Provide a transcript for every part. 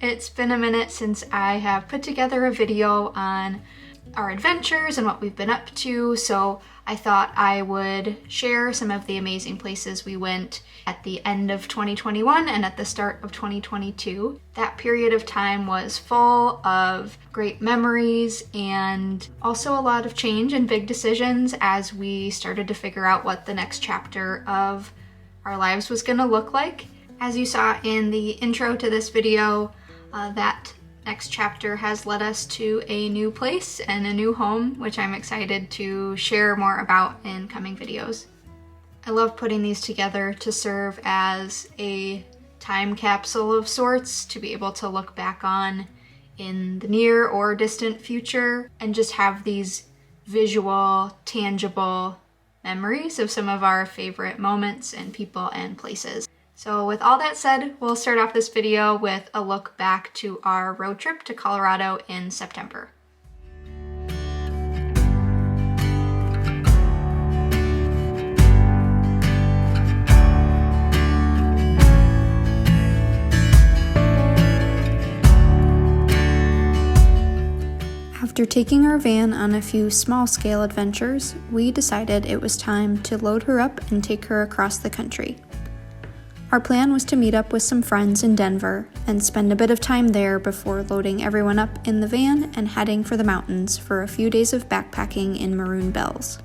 It's been a minute since I have put together a video on our adventures and what we've been up to, so I thought I would share some of the amazing places we went at the end of 2021 and at the start of 2022. That period of time was full of great memories and also a lot of change and big decisions as we started to figure out what the next chapter of our lives was going to look like. As you saw in the intro to this video, that next chapter has led us to a new place and a new home, which I'm excited to share more about in coming videos. I love putting these together to serve as a time capsule of sorts to be able to look back on in the near or distant future and just have these visual, tangible memories of some of our favorite moments and people and places. So with all that said, we'll start off this video with a look back to our road trip to Colorado in September. After taking our van on a few small-scale adventures, we decided it was time to load her up and take her across the country. Our plan was to meet up with some friends in Denver and spend a bit of time there before loading everyone up in the van and heading for the mountains for a few days of backpacking in Maroon Bells.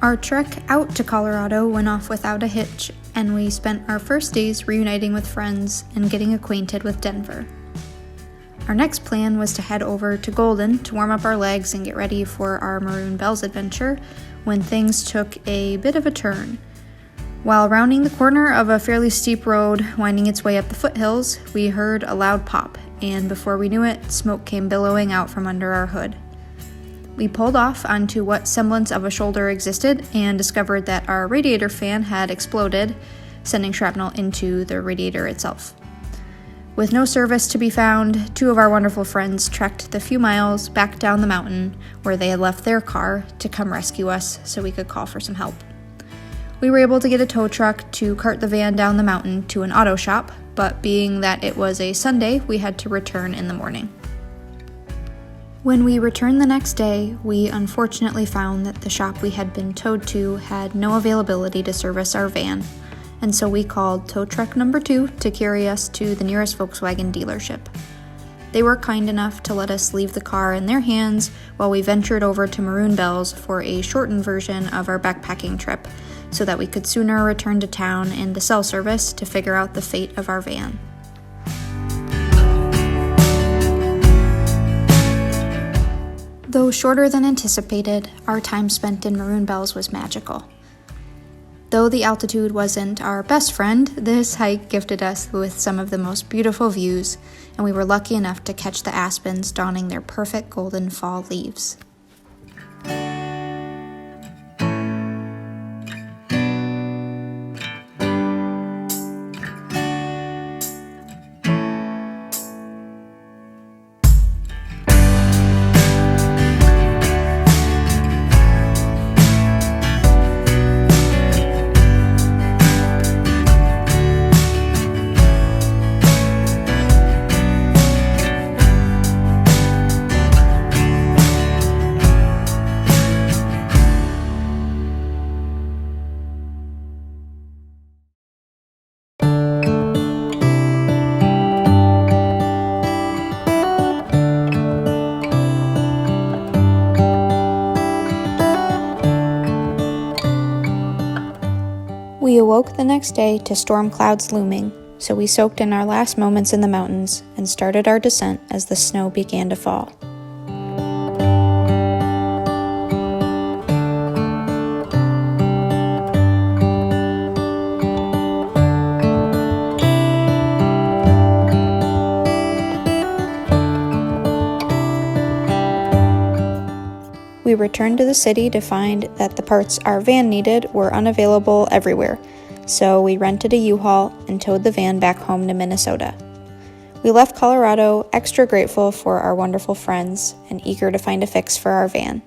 Our trek out to Colorado went off without a hitch, and we spent our first days reuniting with friends and getting acquainted with Denver. Our next plan was to head over to Golden to warm up our legs and get ready for our Maroon Bells adventure when things took a bit of a turn. While rounding the corner of a fairly steep road winding its way up the foothills, we heard a loud pop, and before we knew it, smoke came billowing out from under our hood. We pulled off onto what semblance of a shoulder existed and discovered that our radiator fan had exploded, sending shrapnel into the radiator itself. With no service to be found, two of our wonderful friends trekked the few miles back down the mountain where they had left their car to come rescue us so we could call for some help. We were able to get a tow truck to cart the van down the mountain to an auto shop, but being that it was a Sunday, we had to return in the morning. When we returned the next day, we unfortunately found that the shop we had been towed to had no availability to service our van, and so we called tow truck number 2 to carry us to the nearest Volkswagen dealership. They were kind enough to let us leave the car in their hands while we ventured over to Maroon Bells for a shortened version of our backpacking trip, so that we could sooner return to town and to cell service to figure out the fate of our van. Though shorter than anticipated, our time spent in Maroon Bells was magical. Though the altitude wasn't our best friend, this hike gifted us with some of the most beautiful views, and we were lucky enough to catch the aspens donning their perfect golden fall leaves. the next day to storm clouds looming, so we soaked in our last moments in the mountains and started our descent as the snow began to fall. We returned to the city to find that the parts our van needed were unavailable everywhere, so we rented a U-Haul and towed the van back home to Minnesota. We left Colorado extra grateful for our wonderful friends and eager to find a fix for our van.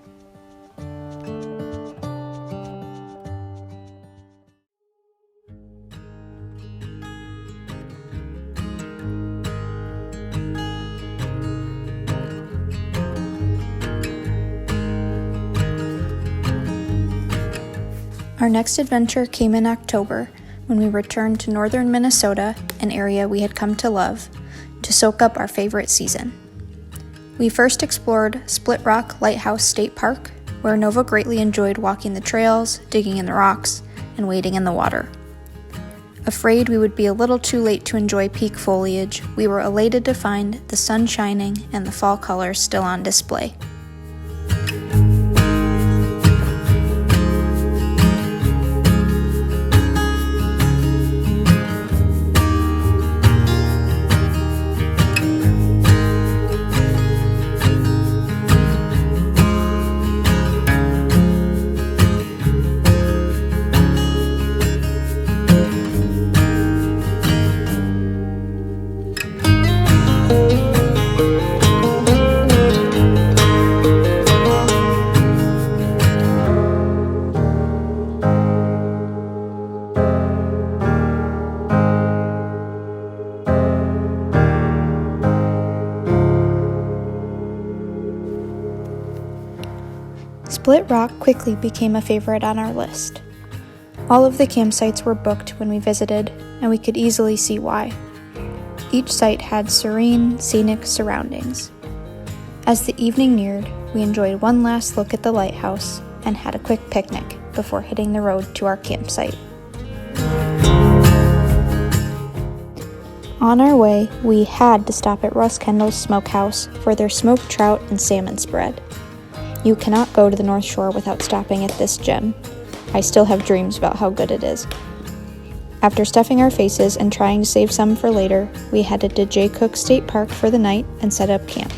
Our next adventure came in October when we returned to northern Minnesota, an area we had come to love, to soak up our favorite season. We first explored Split Rock Lighthouse State Park, where Nova greatly enjoyed walking the trails, digging in the rocks, and wading in the water. Afraid we would be a little too late to enjoy peak foliage, we were elated to find the sun shining and the fall colors still on display. Split Rock quickly became a favorite on our list. All of the campsites were booked when we visited, and we could easily see why. Each site had serene, scenic surroundings. As the evening neared, we enjoyed one last look at the lighthouse and had a quick picnic before hitting the road to our campsite. On our way, we had to stop at Russ Kendall's Smokehouse for their smoked trout and salmon spread. You cannot go to the North Shore without stopping at this gem. I still have dreams about how good it is. After stuffing our faces and trying to save some for later, we headed to Jay Cooke State Park for the night and set up camp.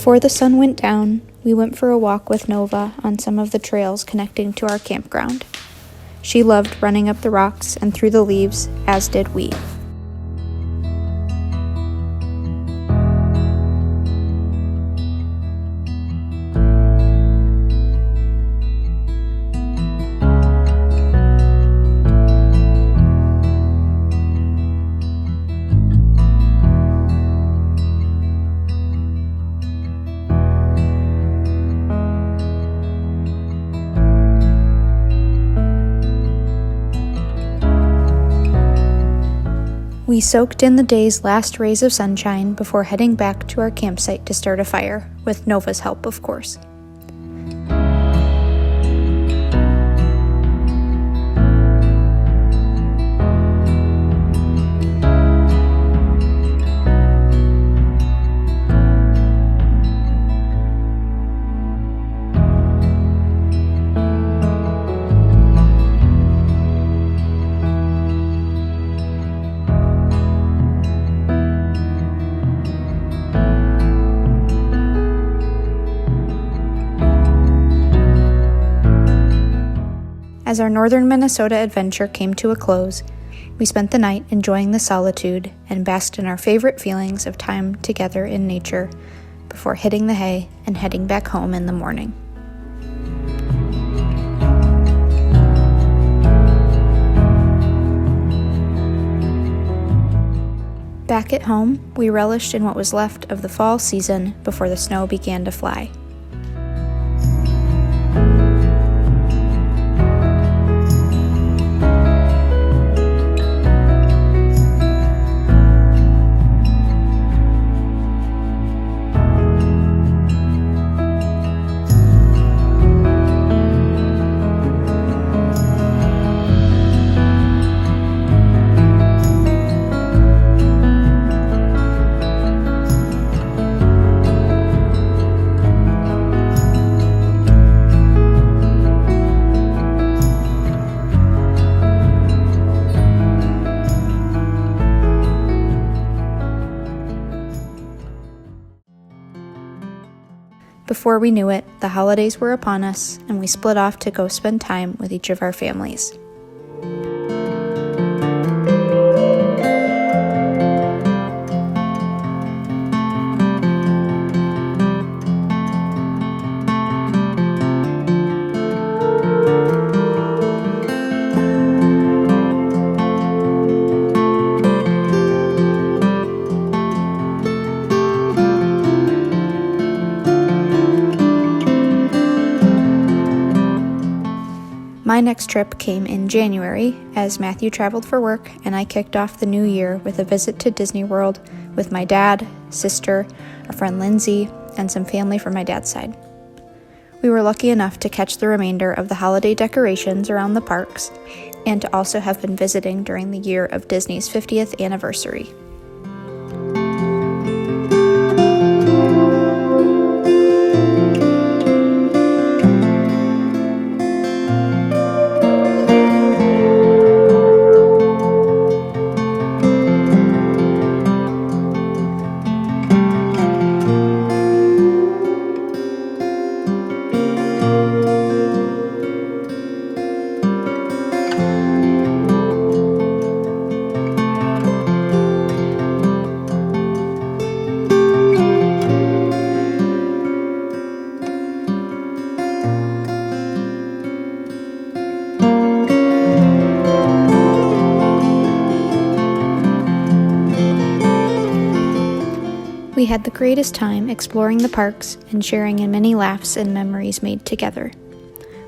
Before the sun went down, we went for a walk with Nova on some of the trails connecting to our campground. She loved running up the rocks and through the leaves, as did we. We soaked in the day's last rays of sunshine before heading back to our campsite to start a fire, with Nova's help, of course. As our northern Minnesota adventure came to a close, we spent the night enjoying the solitude and basked in our favorite feelings of time together in nature before hitting the hay and heading back home in the morning. Back at home, we relished in what was left of the fall season before the snow began to fly. Before we knew it, the holidays were upon us, and we split off to go spend time with each of our families. My next trip came in January as Matthew traveled for work and I kicked off the new year with a visit to Disney World with my dad, sister, our friend Lindsay, and some family from my dad's side. We were lucky enough to catch the remainder of the holiday decorations around the parks and to also have been visiting during the year of Disney's 50th anniversary. We had the greatest time exploring the parks and sharing in many laughs and memories made together.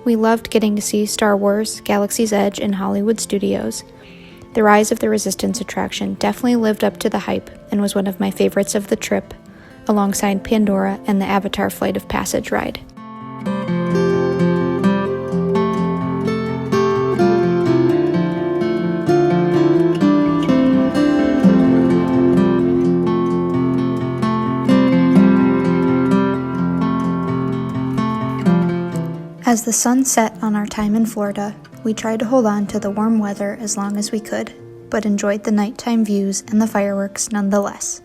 We loved getting to see Star Wars, Galaxy's Edge, and Hollywood Studios. The Rise of the Resistance attraction definitely lived up to the hype and was one of my favorites of the trip, alongside Pandora and the Avatar Flight of Passage ride. As the sun set on our time in Florida, we tried to hold on to the warm weather as long as we could, but enjoyed the nighttime views and the fireworks nonetheless.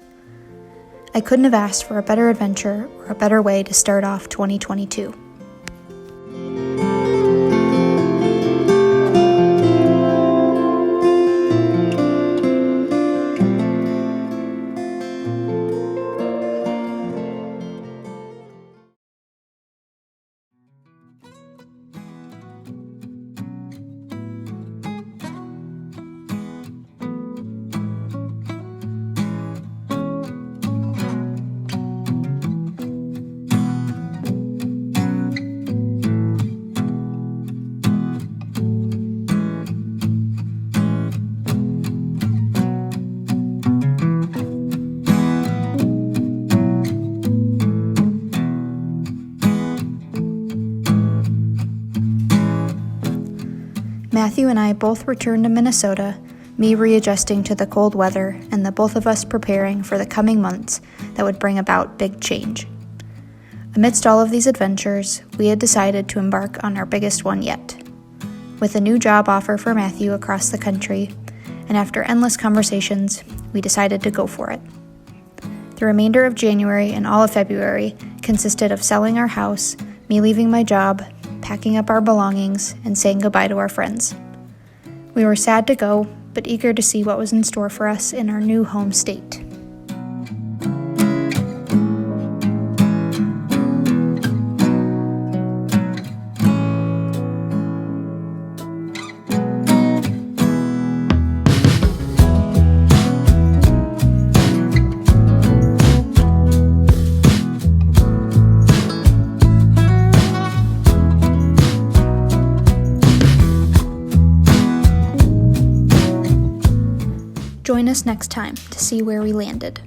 I couldn't have asked for a better adventure or a better way to start off 2022. Matthew and I both returned to Minnesota, me readjusting to the cold weather and the both of us preparing for the coming months that would bring about big change. Amidst all of these adventures, we had decided to embark on our biggest one yet. With a new job offer for Matthew across the country, and after endless conversations, we decided to go for it. The remainder of January and all of February consisted of selling our house, me leaving my job, packing up our belongings and saying goodbye to our friends. We were sad to go, but eager to see what was in store for us in our new home state. Join us next time to see where we landed.